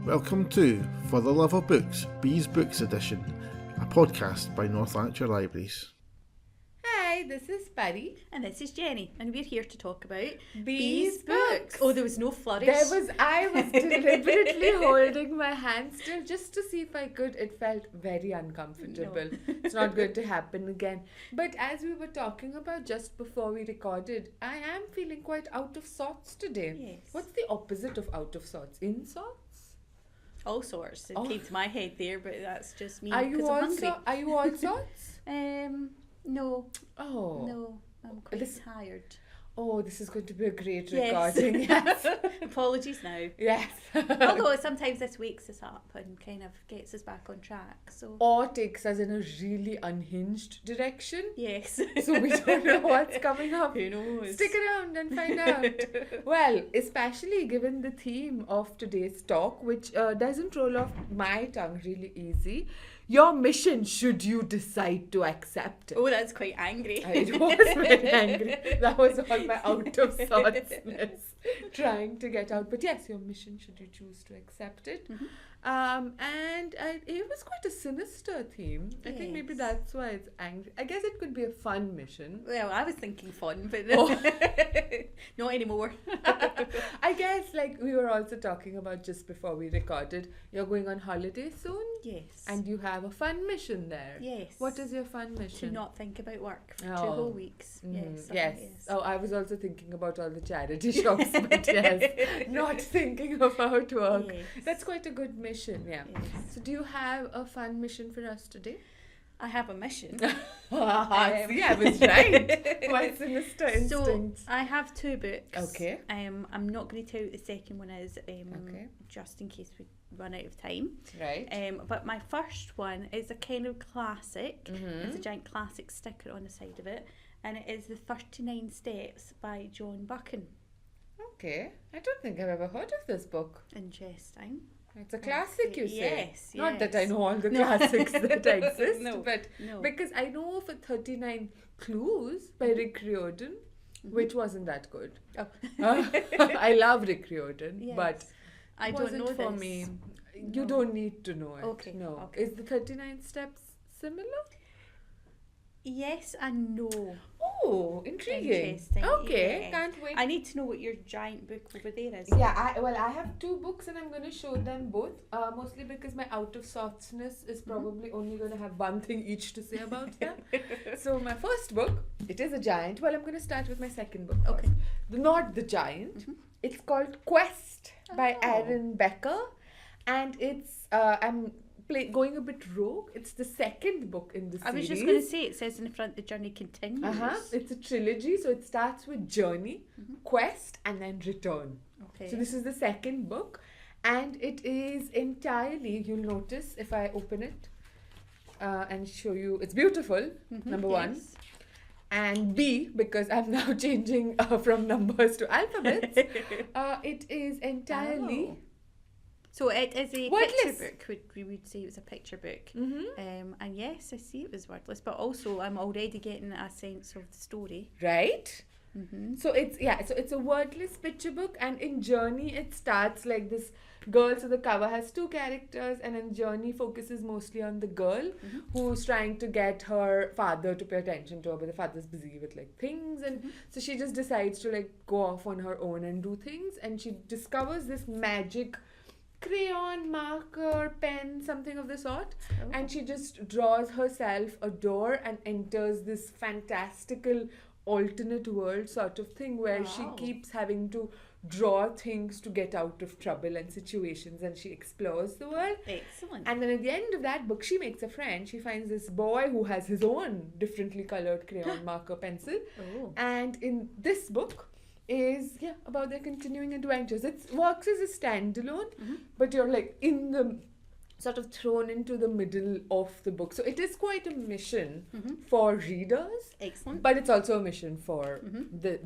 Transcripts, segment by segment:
Welcome to For the Love of Books, Bees Books Edition, a podcast by North Lanarkshire Libraries. Hi, this is Pari. And this is Jenny, and we're here to talk about Bees Books. Oh, there was no flourish. I was deliberately holding my hand still just to see if I could. It felt very uncomfortable. No. It's not going to happen again. But as we were talking about just before we recorded, I am feeling quite out of sorts today. Yes. What's the opposite of out of sorts? In sorts? All sorts. It came to my head there, but that's just me. Are you I'm hungry. all sorts? No. Oh. No, I'm quite tired. Oh, this is going to be a great Yes. recording. Yes. Apologies now. Yes. Although sometimes this wakes us up and kind of gets us back on track. So Or takes us in a really unhinged direction. yes. So we don't know what's coming up. Who knows? Stick around and find out. Well, especially given the theme of today's talk, which doesn't roll off my tongue really easy. Your mission, should you decide to accept it. Oh, that's quite angry. It was very angry. That was all my out of sortsness trying to get out. But yes, your mission, should you choose to accept it. Mhm. It was quite a sinister theme. I think maybe Yes. that's why it's angry. I guess it could be a fun mission. Well, I was thinking fun, but Oh. not anymore. I guess, like we were also talking about just before we recorded, you're going on holiday soon Yes. and you have a fun mission there. yes. What is your fun to mission? not think about work for 2 Oh. whole weeks. Mm, Yes. yes. Oh, I was also thinking about all the charity shops, but yes, not thinking about work. Yes. That's quite a good mission, yeah. Yes. So do you have a fun mission for us today? I have a mission. See, I was right. My sinister So instincts. I have 2 books. Okay. I'm not going to tell you what the second one is, Okay. just in case we run out of time. Right. But my first one is a kind of classic. Mhm. It's a giant classic sticker on the side of it, and it is the 39 Steps by John Buchan. Okay. I don't think I've ever heard of this book. Interesting. It's a classic, you say? Yes. Not that yes. I know all the No. classics that exist, No, but No. because I know of a 39 Clues by Rick Riordan, which wasn't that good. Oh. I love Rick Riordan, Yes. but I don't wasn't know for this. me. You No. don't need to know it. Okay, No. okay. Is the 39 Steps similar? Yes and no. Oh, intriguing. Interesting, Okay, yeah. can't wait. I need to know what your giant book over there is. Yeah, I have 2 books and I'm going to show them both. Mostly because my out of sortsness is probably only going to have one thing each to say about them. So my first book, it is a giant. Well, I'm going to start with my second book. Okay. First. Not the giant. It's called Quest by Oh. Aaron Becker, and it's I'm going a bit rogue. It's the second book in the series. I was just going to say, it says in the front, the journey continues. It's a trilogy, so it starts with Journey, Quest, and then Return. Okay. So this is the second book, and it is entirely, you'll notice if I open it and show you, it's beautiful, number one. Yes. And B, because I'm now changing from numbers to alphabets, it is entirely... Oh. So it is a Wordless. picture book. We would say it was a picture book. Mhm. And yes, I see it was wordless, but also I'm already getting a sense of the story. Right? Mm-hmm. So it's a wordless picture book, and in Journey it starts like this girl. So the cover has 2 characters, and in Journey focuses mostly on the girl who's trying to get her father to pay attention to her, but the father's busy with like things, and so she just decides to like go off on her own and do things, and she discovers this magic crayon, marker, pen, something of the sort. Oh. And she just draws herself a door and enters this fantastical alternate world sort of thing where she Wow. keeps having to draw things to get out of trouble and situations, and she explores the world. Excellent. And then at the end of that book, she makes a friend. She finds this boy who has his own differently colored crayon, marker, pencil. Oh. And in this book is about their continuing adventures. It works as a standalone, but you're like in the sort of thrown into the middle of the book. So it is quite a mission for readers, Excellent. but it's also a mission for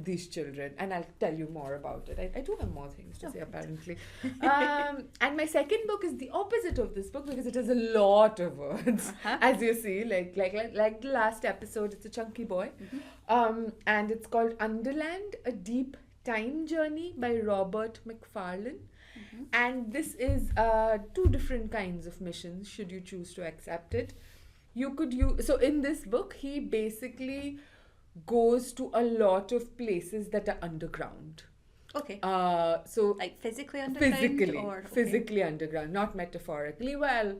these children. And I'll tell you more about it. I do have more things to say, apparently. And my second book is the opposite of this book because it has a lot of words. As you see, like the last episode, it's a chunky boy. And it's called Underland, A Deep Time Journey by Robert McFarlane. And this is two different kinds of missions should you choose to accept it. You could use, so in this book, he basically goes to a lot of places that are underground. Okay. So Like physically underground? physically, Or, okay. physically underground, not metaphorically. Well,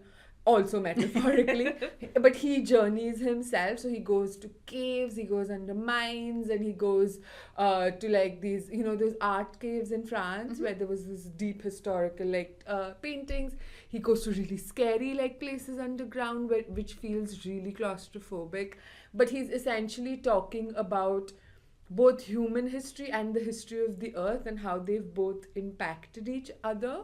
also metaphorically, but he journeys himself. So he goes to caves, he goes under mines, and he goes to like these, those art caves in France where there was this deep historical like paintings. He goes to really scary like places underground which feels really claustrophobic. But he's essentially talking about both human history and the history of the earth and how they've both impacted each other.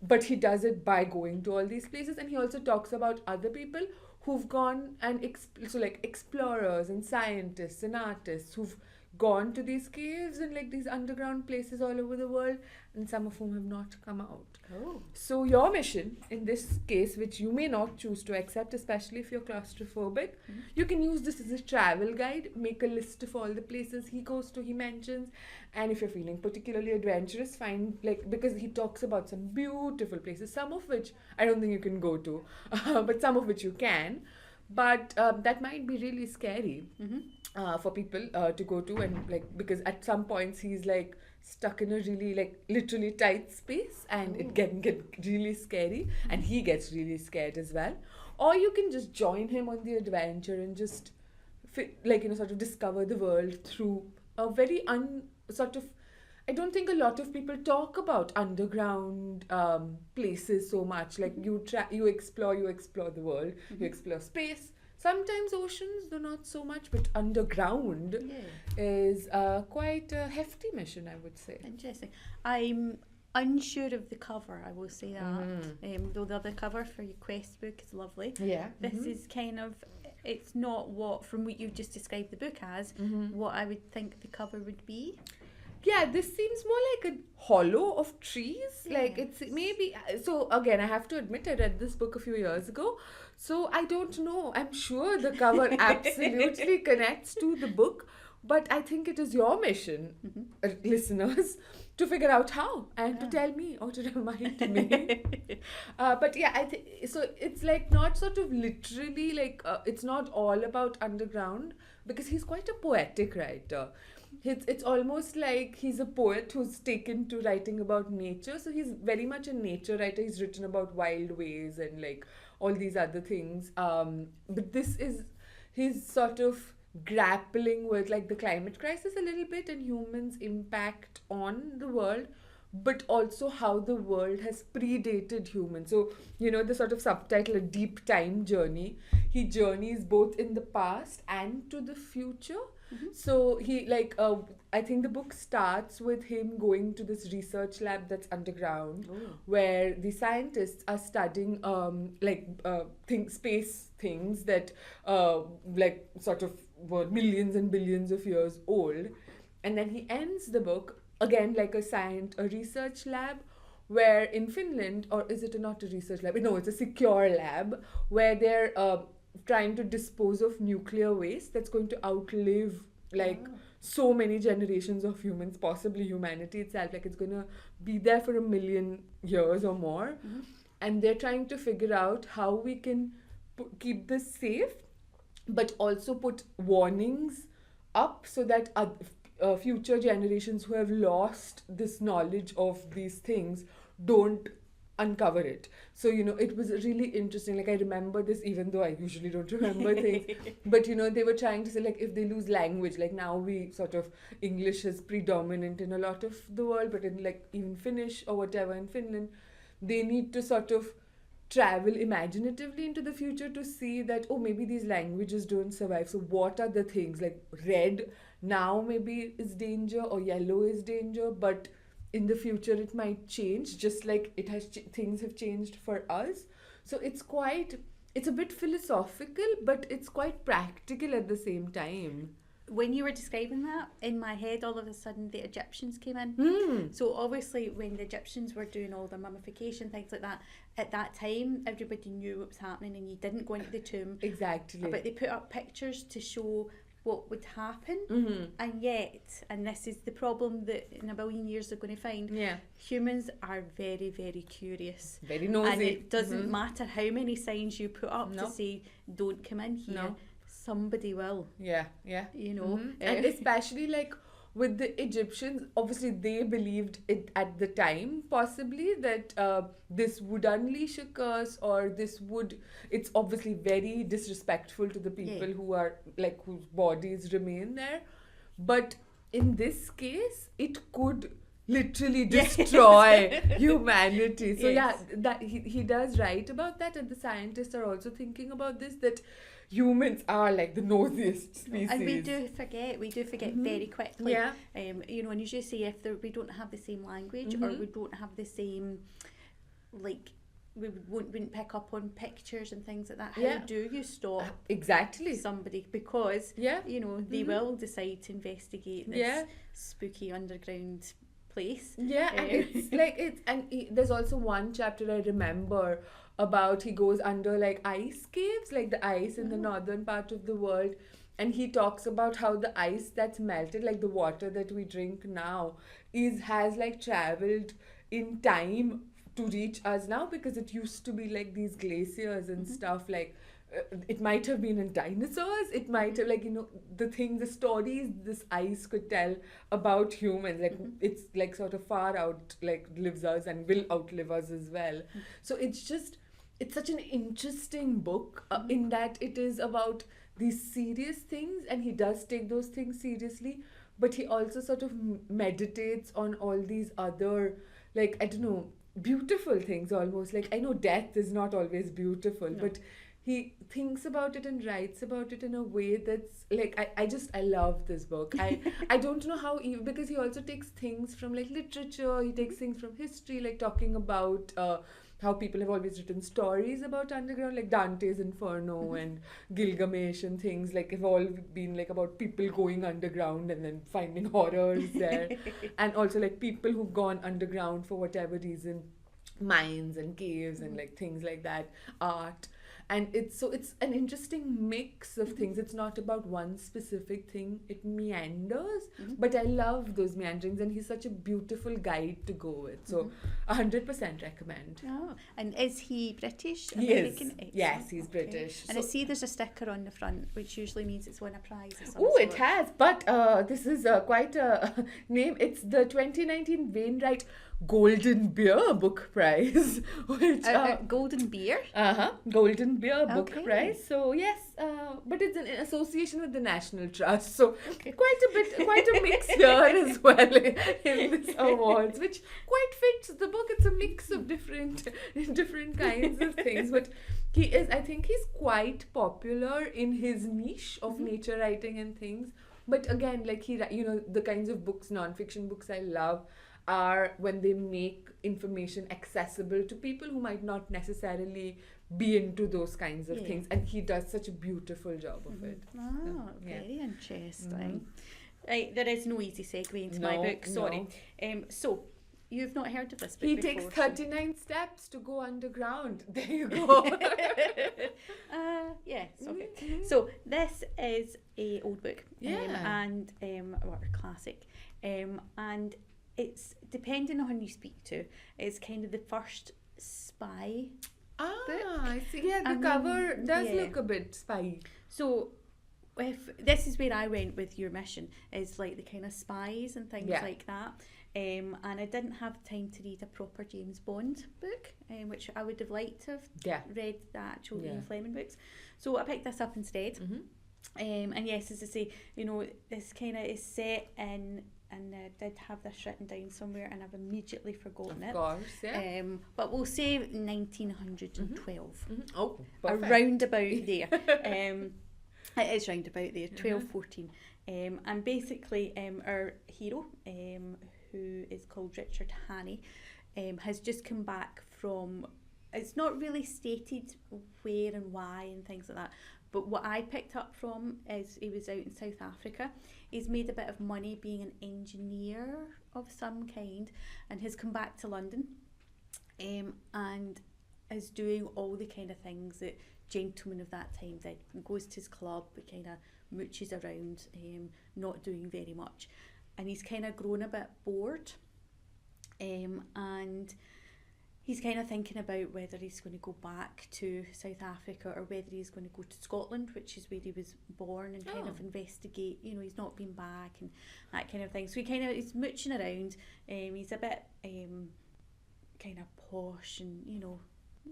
But he does it by going to all these places, and he also talks about other people who've gone and so like explorers and scientists and artists who've gone to these caves and like these underground places all over the world, and some of whom have not come out. Oh. So your mission in this case, which you may not choose to accept, especially if you're claustrophobic, you can use this as a travel guide, make a list of all the places he goes to, he mentions, and if you're feeling particularly adventurous, find like, because he talks about some beautiful places, some of which I don't think you can go to, but some of which you can. But that might be really scary for people to go to, and like because at some points he's like stuck in a really like literally tight space, and it can get really scary, and he gets really scared as well. Or you can just join him on the adventure and just sort of discover the world through a very I don't think a lot of people talk about underground places so much. Like you explore the world, you explore space. Sometimes oceans, though not so much, but underground is quite a hefty mission, I would say. Interesting. I'm unsure of the cover, I will say that. Though the other cover for your quest book is lovely. Yeah. This is kind of, it's not from what you've just described the book as, what I would think the cover would be. Yeah, this seems more like a hollow of trees. Yes. Like it's maybe, so again, I have to admit I read this book a few years ago. So I don't know. I'm sure the cover absolutely connects to the book. But I think it is your mission, listeners, to figure out how and to tell me or to remind me. But yeah, I think so. It's like not sort of literally like it's not all about underground, because he's quite a poetic writer. It's almost like he's a poet who's taken to writing about nature. So he's very much a nature writer. He's written about wild ways and like all these other things. But this is his sort of grappling with like the climate crisis a little bit and humans' impact on the world, but also how the world has predated humans. So, the sort of subtitle, A Deep Time Journey, he journeys both in the past and to the future. So he I think the book starts with him going to this research lab that's underground, where the scientists are studying space things that sort of were millions and billions of years old. And then he ends the book again like a research lab, where in Finland, or is it not a research lab? No, it's a secure lab where they're trying to dispose of nuclear waste that's going to outlive so many generations of humans, possibly humanity itself. Like it's going to be there for 1 million years or more. And they're trying to figure out how we can keep this safe, but also put warnings up so that future generations who have lost this knowledge of these things don't uncover it. So, it was really interesting. Like I remember this, even though I usually don't remember things, but they were trying to say like if they lose language, like now we sort of, English is predominant in a lot of the world, but in like even Finnish or whatever in Finland, they need to sort of travel imaginatively into the future to see that, maybe these languages don't survive. So what are the things, like red now maybe is danger or yellow is danger, but in the future it might change, just like it has things have changed for us. So it's a bit philosophical, but it's quite practical at the same time. When you were describing that, in my head all of a sudden the Egyptians came in. So obviously when the Egyptians were doing all their mummification, things like that, at that time everybody knew what was happening and you didn't go into the tomb. Exactly. But they put up pictures to show what would happen, and yet, and this is the problem that in a billion years they're going to find, humans are very, very curious. Very nosy. And it doesn't matter how many signs you put up to say, don't come in here, somebody will. Yeah. You know. And especially like with the Egyptians, obviously they believed it at the time, possibly, that this would unleash a curse, or it's obviously very disrespectful to the people who are like, whose bodies remain there. But in this case, it could literally destroy humanity. So that he does write about that, and the scientists are also thinking about this, that humans are like the nosiest species. And we do forget very quickly. Yeah. You know, and as you say, if we don't have the same language, or we don't have the same, like, we wouldn't pick up on pictures and things like that. How do you stop somebody? Because, you know, they will decide to investigate this spooky underground place. Yeah, and it's like, there's also one chapter I remember about, he goes under like ice caves, like the ice in the northern part of the world, and he talks about how the ice that's melted, like the water that we drink now, has like traveled in time to reach us now, because it used to be like these glaciers and stuff, like it might have been in dinosaurs, it might have, like, you know, the stories this ice could tell about humans, like it's like sort of far out, like lives us and will outlive us as well. So it's such an interesting book in that it is about these serious things, and he does take those things seriously, but he also sort of meditates on all these other, like, I don't know, beautiful things almost. Like, I know death is not always beautiful, but he thinks about it and writes about it in a way that's like, I love this book. I don't know how, because he also takes things from like literature, he takes things from history, like talking about how people have always written stories about underground, like Dante's Inferno and Gilgamesh and things, like have all been like about people going underground and then finding horrors there. And also like people who've gone underground for whatever reason, mines and caves and like things like that, art. And it's an interesting mix of things. It's not about one specific thing. It meanders, but I love those meanderings, and he's such a beautiful guide to go with. So 100% recommend. Oh, and is he British? American? Yes, he's British. And I see there's a sticker on the front, which usually means it's won a prize or something. Oh, it has. But this is quite a name. It's the 2019 Wainwright Golden Beer Book Prize. Which, Golden Beer? Golden Beer Book Prize. So yes, but it's in association with the National Trust. So quite a mix here as well in this awards, which quite fits the book. It's a mix of different kinds of things. But I think he's quite popular in his niche of nature writing and things. But again, like the kinds of books, non-fiction books I love are when they make information accessible to people who might not necessarily be into those kinds of things, and he does such a beautiful job of it. Very interesting. Right, there is no easy segue into my book, sorry. So you've not heard of this book before? Takes 39 steps to go underground. There you go. Yes, okay. So this is a old book, and or classic, and it's, depending on who you speak to, it's kind of the first spy book. I see. Yeah, the cover does look a bit spy. So if this is where I went with your mission, is like the kind of spies and things like that. And I didn't have time to read a proper James Bond book, which I would have liked to have read the actual Ian Fleming books. So I picked this up instead. And yes, as I say, this kind of is set in, and I did have this written down somewhere and I've immediately forgotten it. Of course, yeah. But we'll say 1912. Oh, perfect. Around about there. It is round about there, 1214. And basically our hero, who is called Richard Hannay, has just come back from, it's not really stated where and why and things like that, but what I picked up from is he was out in South Africa. He's made a bit of money being an engineer of some kind, and has come back to London, and is doing all the kind of things that gentlemen of that time did. He goes to his club, kind of mooches around, not doing very much. And he's kind of grown a bit bored, and he's kind of thinking about whether he's going to go back to South Africa or whether he's going to go to Scotland, which is where he was born, and kind of investigate, you know, he's not been back and that kind of thing. So he's mooching around. He's a bit kind of posh and, you know,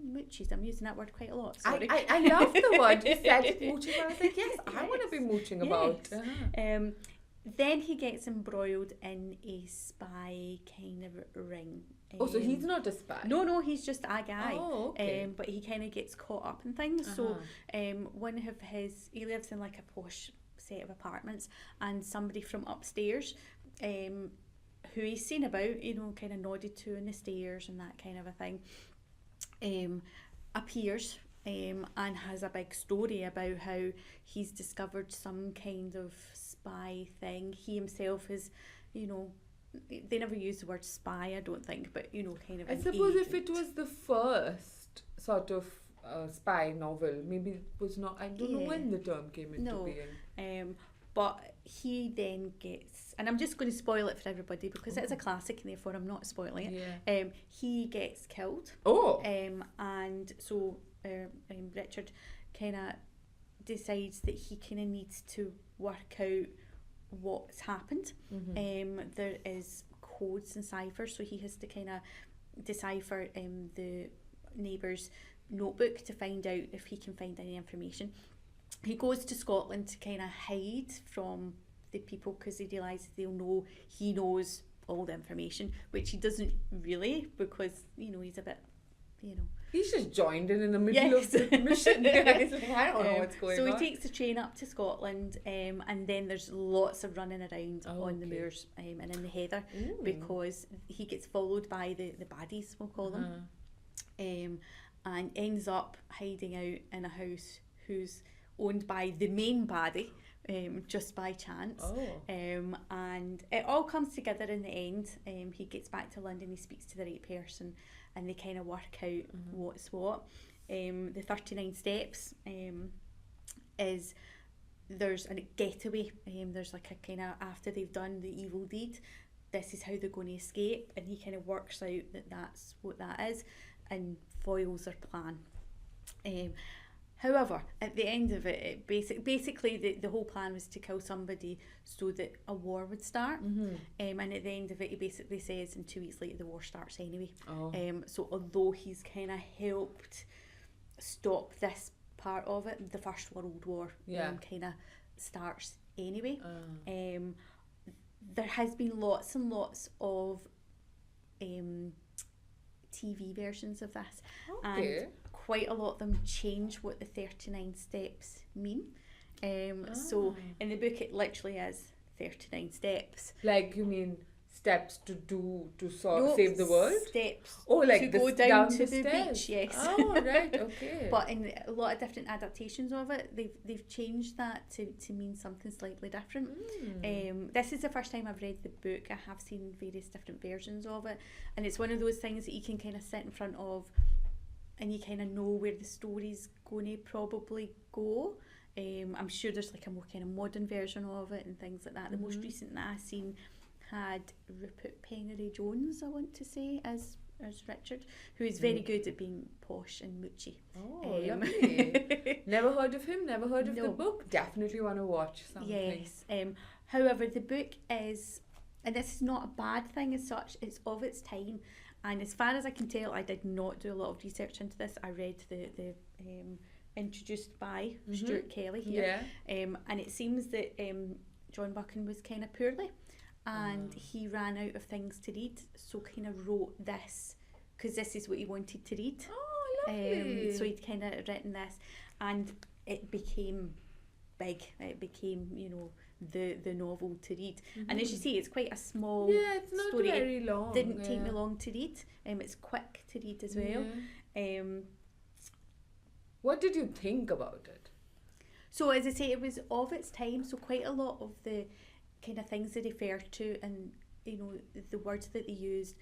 moochies. I'm using that word quite a lot. Sorry. I love the word. You said it, mooching. I was like, yes, I want to be mooching about. Then he gets embroiled in a spy kind of ring. So he's not a spy? No, he's just a guy. Oh, okay. But he kind of gets caught up in things. So one of he lives in like a posh set of apartments, and somebody from upstairs, who he's seen about, you know, kind of nodded to in the stairs and that kind of a thing, appears and has a big story about how he's discovered some kind of spy thing. He himself is, you know, they never use the word spy, I don't think, but, you know, kind of I suppose if it was the first sort of spy novel, maybe it was not, I don't know when the term came into being. But he then gets, and I'm just going to spoil it for everybody because it's a classic and therefore I'm not spoiling it. He gets killed. And so Richard kind of decides that he kind of needs to work out what's happened. There is codes and ciphers, so he has to kind of decipher the neighbour's notebook to find out if he can find any information. He goes to Scotland to kind of hide from the people because he realises they'll know he knows all the information, which he doesn't really, because, you know, he's a bit, you know. He's just joined in the middle of the mission. He's like, I don't know what's going on. So he takes the train up to Scotland, and then there's lots of running around on the moors and in the heather, because he gets followed by the baddies, we'll call them, and ends up hiding out in a house who's owned by the main baddie, just by chance. And it all comes together in the end. He gets back to London, he speaks to the right person, and they kind of work out what's what. The 39 steps is, there's a getaway. There's like a kind of, after they've done the evil deed, this is how they're going to escape, and he kind of works out that that's what that is and foils their plan. However, at the end of it, basically the whole plan was to kill somebody so that a war would start. And at the end of it, he basically says, and 2 weeks later, the war starts anyway. So although he's kind of helped stop this part of it, the First World War kind of starts anyway. There has been lots and lots of TV versions of this. And quite a lot of them change what the 39 steps mean. So in the book it literally is 39 steps. Like, you mean steps to save the world? Steps like to go down to the beach, yes. Oh, right, okay. But in a lot of different adaptations of it, they've changed that to mean something slightly different. This is the first time I've read the book. I have seen various different versions of it, and it's one of those things that you can kind of sit in front of and you kind of know where the story's going to probably go. I'm sure there's like a more kind of modern version of it and things like that. The most recent that I've seen had Rupert Penry-Jones, I want to say, as Richard, who is very good at being posh and moochy. Lovely. Never heard of him, never heard of the book. Definitely want to watch something. Yes. However, the book is, and this is not a bad thing as such, it's of its time. And as far as I can tell, I did not do a lot of research into this. I read the introduced by Stuart Kelly here. And it seems that John Buchan was kind of poorly, and he ran out of things to read, so kind of wrote this because this is what he wanted to read. Lovely. So he'd kind of written this, and it became big. It became, you know, the novel to read. And as you see, it's quite a small it's not story. Very long. It didn't take me long to read. It's quick to read as well. What did you think about it? So as I say, it was of its time, so quite a lot of the kind of things they refer to and, you know, the words that they used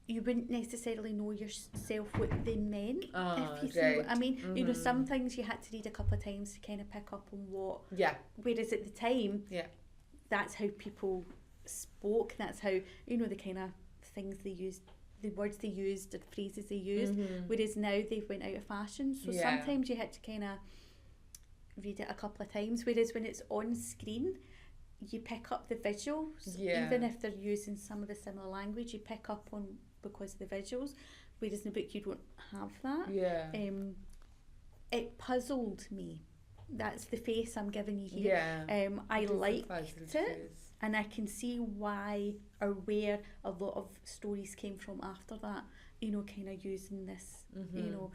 you wouldn't necessarily know yourself what they meant, if you see right. what I mean. You know, some things you had to read a couple of times to kind of pick up on what. Yeah. Whereas at the time, Yeah. that's how people spoke. That's how, you know, the kind of things they used, the words they used, the phrases they used. Whereas now they've went out of fashion. So sometimes you had to kind of read it a couple of times. Whereas when it's on screen, you pick up the visuals. Even if they're using some of the similar language, you pick up on because of the visuals. Whereas in the book you don't have that. Yeah. It puzzled me. That's the face I'm giving you here. Yeah. I liked Face. it, and I can see why or where a lot of stories came from after that. You know, kind of using this, you know,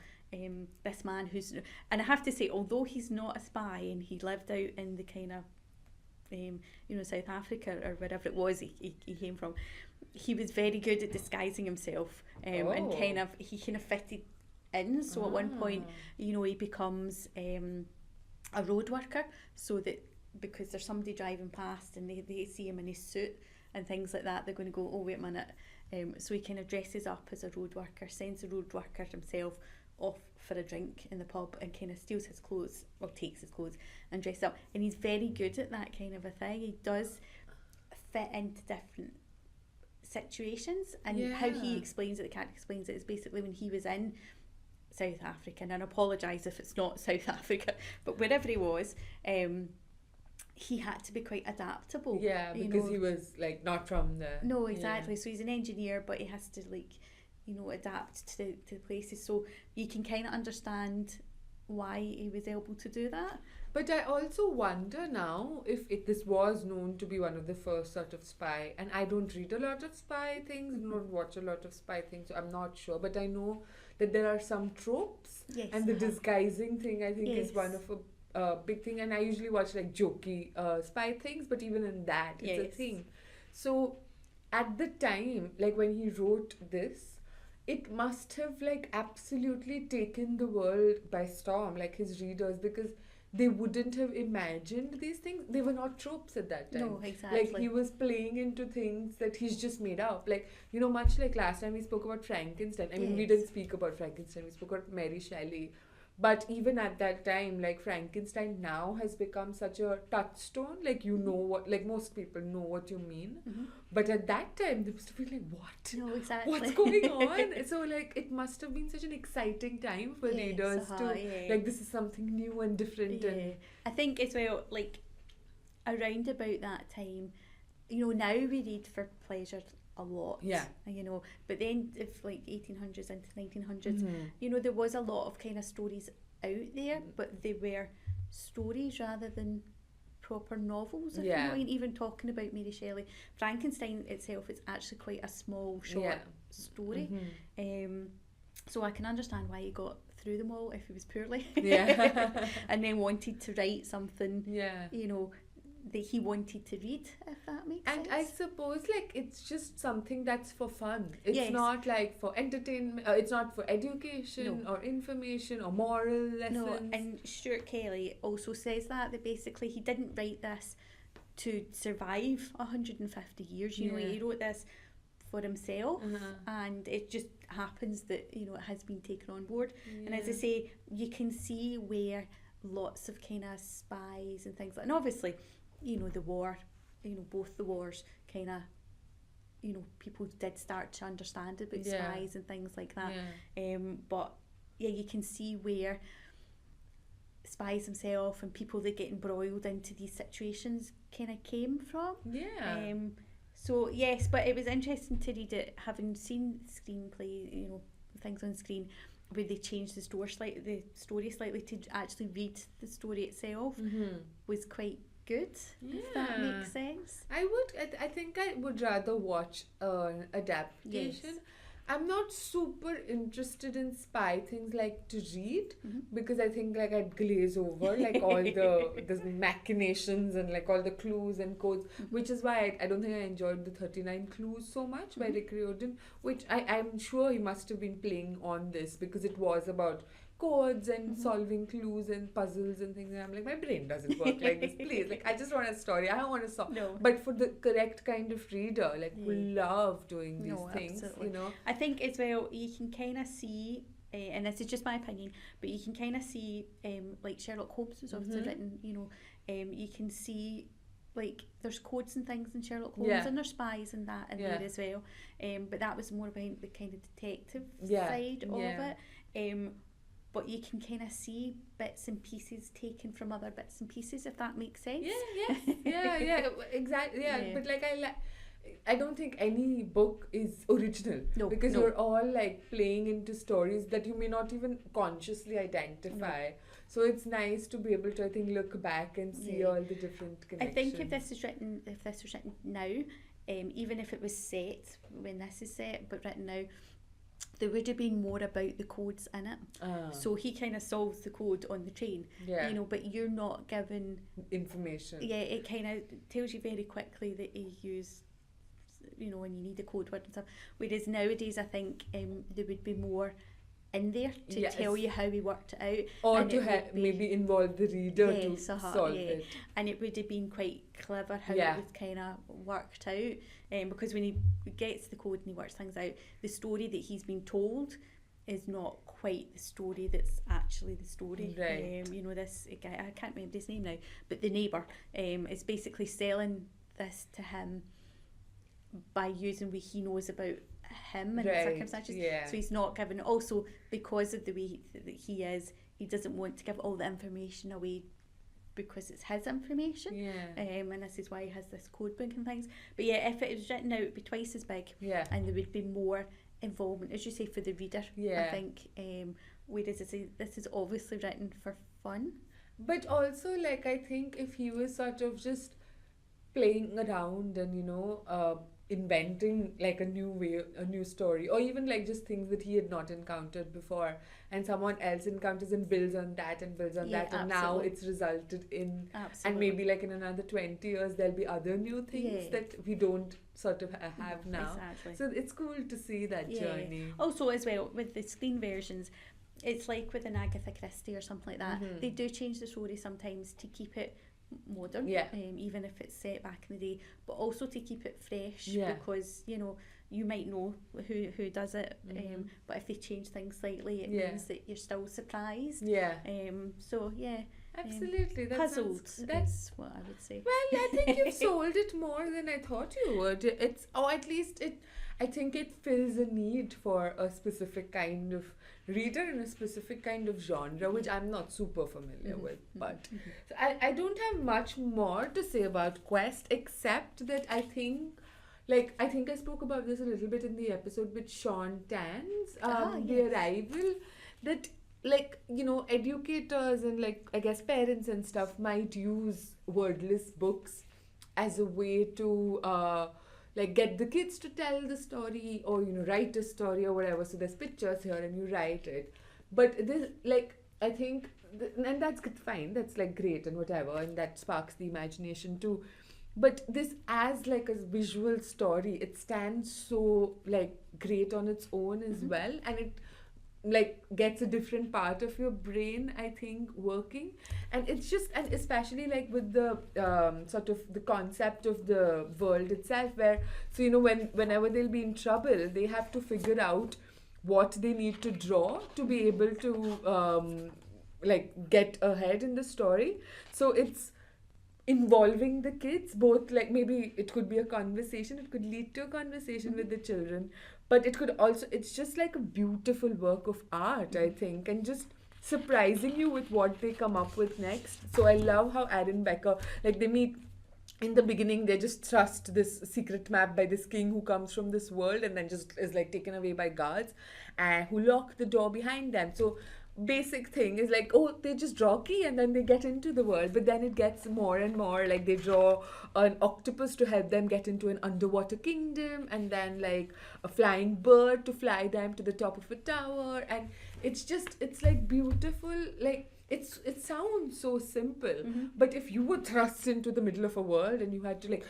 this man who's, and I have to say, although he's not a spy and he lived out in the kind of, you know, South Africa or wherever it was he came from, he was very good at disguising himself, and he kind of fitted in. So at one point, you know, he becomes a road worker, so that because there's somebody driving past and they see him in his suit and things like that, they're going to go, oh wait a minute. So he kind of dresses up as a road worker, sends the road worker himself off for a drink in the pub and kind of steals his clothes, or takes his clothes and dresses up. And he's very good at that kind of a thing. He does fit into different situations, and how he explains it, the character explains it, is basically when he was in South Africa, and I apologise if it's not South Africa, but wherever he was, he had to be quite adaptable. Yeah, because he was like not from the. No, exactly. So he's an engineer, but he has to, like, you know, adapt to the places. So you can kind of understand why he was able to do that. But I also wonder now if this was known to be one of the first sort of spy, and I don't read a lot of spy things, don't watch a lot of spy things, so I'm not sure, but I know that there are some tropes, and the disguising thing, I think, is one of a big thing, and I usually watch like jokey spy things, but even in that, it's a thing. So at the time, like when he wrote this, it must have like absolutely taken the world by storm, like his readers, because they wouldn't have imagined these things. They were not tropes at that time. No, exactly. Like he was playing into things that he's just made up. Like, you know, much like last time we spoke about Frankenstein. I mean, we didn't speak about Frankenstein. We spoke about Mary Shelley. But even at that time, like Frankenstein now has become such a touchstone. Like, you know what, like most people know what you mean. But at that time, they must have been like, what? No, exactly. What's going on? So like, it must have been such an exciting time for readers to, like, this is something new and different. And I think as well, like, around about that time, you know, now we read for pleasure a lot, you know, but then if like 1800s into 1900s, you know, there was a lot of kind of stories out there, but they were stories rather than proper novels, if you know what I mean. Even talking about Mary Shelley, Frankenstein itself is actually quite a small short story, so I can understand why he got through them all if he was poorly, and then wanted to write something, you know, that he wanted to read, if that makes sense. And I suppose, like, it's just something that's for fun. It's not like for entertainment, it's not for education or information or moral lessons. No, and Stuart Kelly also says that basically he didn't write this to survive 150 years. You know, he wrote this for himself, and it just happens that, you know, it has been taken on board. And as I say, you can see where lots of kind of spies and things like, and obviously, you know, the war, you know, both the wars kind of, you know, people did start to understand about spies and things like that. But yeah, you can see where spies themselves and people that get embroiled into these situations kind of came from. So yes, but it was interesting to read it, having seen screenplay, you know, things on screen where they changed the story slightly to actually read the story itself was quite good, if that makes sense. I think I would rather watch an adaptation. I'm not super interested in spy things like to read, because I think like I'd glaze over like all the machinations and like all the clues and codes, which is why I don't think I enjoyed the 39 Clues so much by Rick Riordan, which I'm sure he must have been playing on this, because it was about codes and solving clues and puzzles and things, and I'm like, my brain doesn't work like this, please. Like, I just want a story. I don't want to solve. No. But for the correct kind of reader, like, who love doing these things, absolutely. you know. I think as well, you can kind of see, and this is just my opinion, but you can kind of see, like Sherlock Holmes was obviously written, you know, you can see, like, there's codes and things in Sherlock Holmes, and there's spies and that in there as well. But that was more about the kind of detective side of it. But you can kind of see bits and pieces taken from other bits and pieces, if that makes sense. Exactly. But like, I don't think any book is original, because you're all like playing into stories that you may not even consciously identify. So it's nice to be able to, I think, look back and see all the different connections. I think if this was written now, even if it was set when this is set, but written now, there would have been more about the codes in it. So he kind of solves the code on the train, you know, but you're not given information. Yeah, it kind of tells you very quickly that he used, you know, when you need a code word and stuff. Whereas nowadays, I think there would be more in there to tell you how he worked it out, or and to maybe involve the reader to solve it. And it would have been quite clever how it was kind of worked out, because when he gets the code and he works things out, the story that he's been told is not quite the story that's actually the story. You know, this guy, I can't remember his name now, but the neighbour is basically selling this to him by using what he knows about him and the circumstances. So he's not given, also because of the way that he is, he doesn't want to give all the information away because it's his information. And this is why he has this code book and things. But if it was written out, it would be twice as big, and there would be more involvement, as you say, for the reader. I think, whereas this is obviously written for fun. But also, like, I think if he was sort of just playing around and, you know, inventing like a new story, or even like just things that he had not encountered before, and someone else encounters and builds on that and builds on that, and now it's resulted in, and maybe like in another 20 years there'll be other new things that we don't sort of have now. So it's cool to see that journey. Also, as well, with the screen versions, it's like with an Agatha Christie or something like that, they do change the story sometimes to keep it modern, even if it's set back in the day, but also to keep it fresh, because, you know, you might know who does it, but if they change things slightly, it means that you're still surprised. So absolutely. Puzzled, that's what I would say. Well, I think you've sold it more than I thought you would. I think it fills a need for a specific kind of reader in a specific kind of genre, which I'm not super familiar with. But so I don't have much more to say about Quest, except that I think I spoke about this a little bit in the episode with Sean Tan's The Arrival, that, like, you know, educators and, like, I guess parents and stuff might use wordless books as a way to like get the kids to tell the story, or, you know, write a story or whatever. So there's pictures here and you write it. But this, like, I think, and that's fine, that's like great and whatever, and that sparks the imagination too. But this, as like a visual story, it stands so like great on its own as well, and it like gets a different part of your brain, I think, working. And it's just, and especially like with the sort of the concept of the world itself, where, so, you know, whenever they'll be in trouble, they have to figure out what they need to draw to be able to like get ahead in the story. So it's involving the kids, both, like, maybe it could be a conversation, it could lead to a conversation with the children, but it could also, it's just like a beautiful work of art, I think, and just surprising you with what they come up with next. So I love how Aaron Becker, like, they meet in the beginning, they just trust this secret map by this king who comes from this world, and then just is like taken away by guards who lock the door behind them. So basic thing is like, oh, they just draw key and then they get into the world, but then it gets more and more, like, they draw an octopus to help them get into an underwater kingdom, and then like a flying bird to fly them to the top of a tower, and it's just, it's like beautiful, like, it sounds so simple, but if you were thrust into the middle of a world and you had to like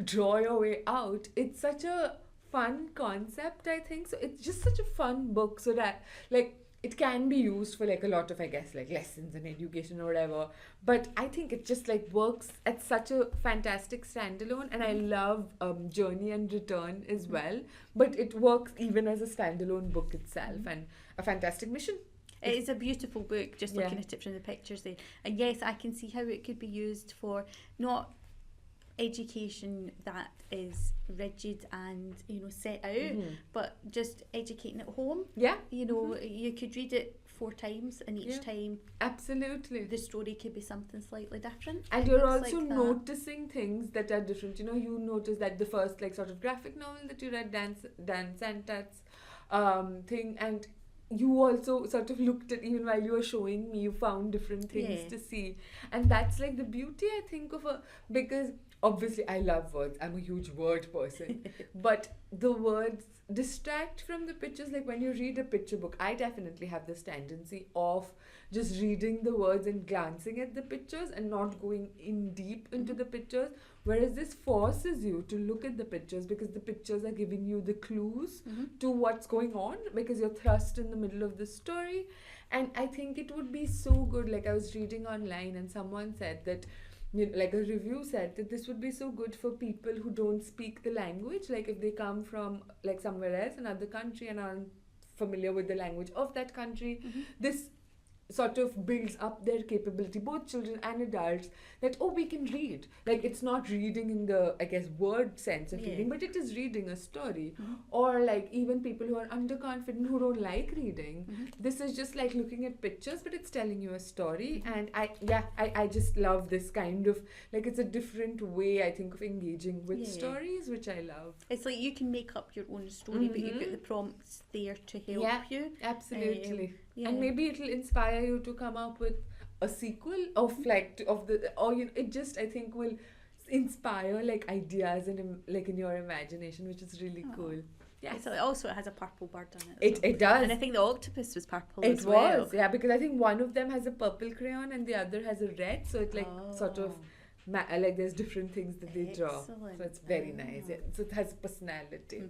draw your way out, it's such a fun concept, I think. So it's just such a fun book, so that, like, it can be used for like a lot of, I guess, like lessons and education or whatever. But I think it just like works at such a fantastic standalone, and I love Journey and Return as well. But it works even as a standalone book itself, and a fantastic mission. It is a beautiful book, just looking at it from the pictures there. And yes, I can see how it could be used for not education that is rigid and, you know, set out, but just educating at home. Yeah. You know, you could read it 4 times, and each time absolutely the story could be something slightly different. And you're also noticing things that are different. You know, you notice that the first like sort of graphic novel that you read, Dan Santat's thing, and you also sort of looked at, even while you were showing me, you found different things to see. And that's like the beauty, I think, of because obviously I love words, I'm a huge word person, but the words distract from the pictures. Like when you read a picture book, I definitely have this tendency of just reading the words and glancing at the pictures and not going in deep into the pictures, whereas this forces you to look at the pictures, because the pictures are giving you the clues to what's going on, because you're thrust in the middle of the story. And I think it would be so good. Like I was reading online and someone said that, you know, like a review said that this would be so good for people who don't speak the language, like if they come from like somewhere else, another country, and aren't familiar with the language of that country. This sort of builds up their capability, both children and adults, that we can read. Like it's not reading in the, I guess, word sense of reading, but it is reading a story. Or like even people who are underconfident, who don't like reading, this is just like looking at pictures, but it's telling you a story. And I just love this kind of, like, it's a different way, I think, of engaging with stories, which I love. It's like you can make up your own story, but you've got the prompts there to help you. Absolutely. And maybe it'll inspire you to come up with a sequel of or you know, it just, I think, will inspire like ideas in like in your imagination, which is really cool. Yes. So it has a purple bird on it. It does. And I think the octopus was purple as well. It was, yeah, because I think one of them has a purple crayon and the other has a red, so it like sort of like there's different things that they draw. So it's very nice. Yeah. So it has personality.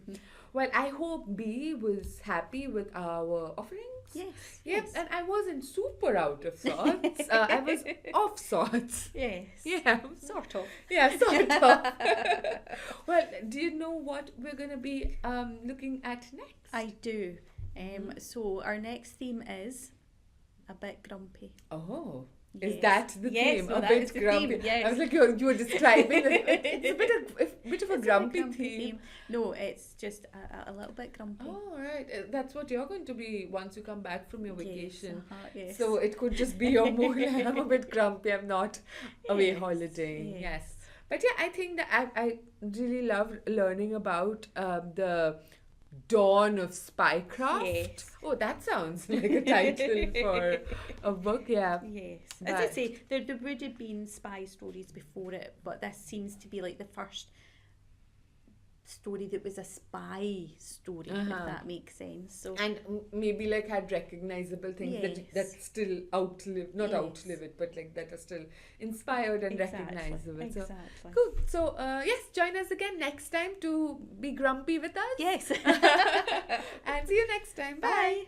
Well, I hope B was happy with our offerings. Yes. And I wasn't super out of sorts. I was off sorts. Yes. Yeah. Sort of. Yeah, sort of. Well, do you know what we're going to be looking at next? I do. So our next theme is a bit grumpy. Oh. Is that the theme? No, a bit grumpy. Yes. I was like, you were describing it. It's a bit of a grumpy theme. No, it's just a little bit grumpy. Oh, right. That's what you're going to be once you come back from your vacation. Yes. So it could just be your mood. I'm a bit grumpy. I'm not away holidaying. Yes. But yeah, I think that I really love learning about the dawn of spycraft. Yes. Oh, that sounds like a title for a book. Yeah. Yes. As I say, there would have been spy stories before it, but this seems to be like the first story that was a spy story, if that makes sense. So, and maybe like had recognizable things that still outlive it, but like that are still inspired and recognizable. Exactly. So cool. So yes, join us again next time to be grumpy with us. Yes. And see you next time. Bye.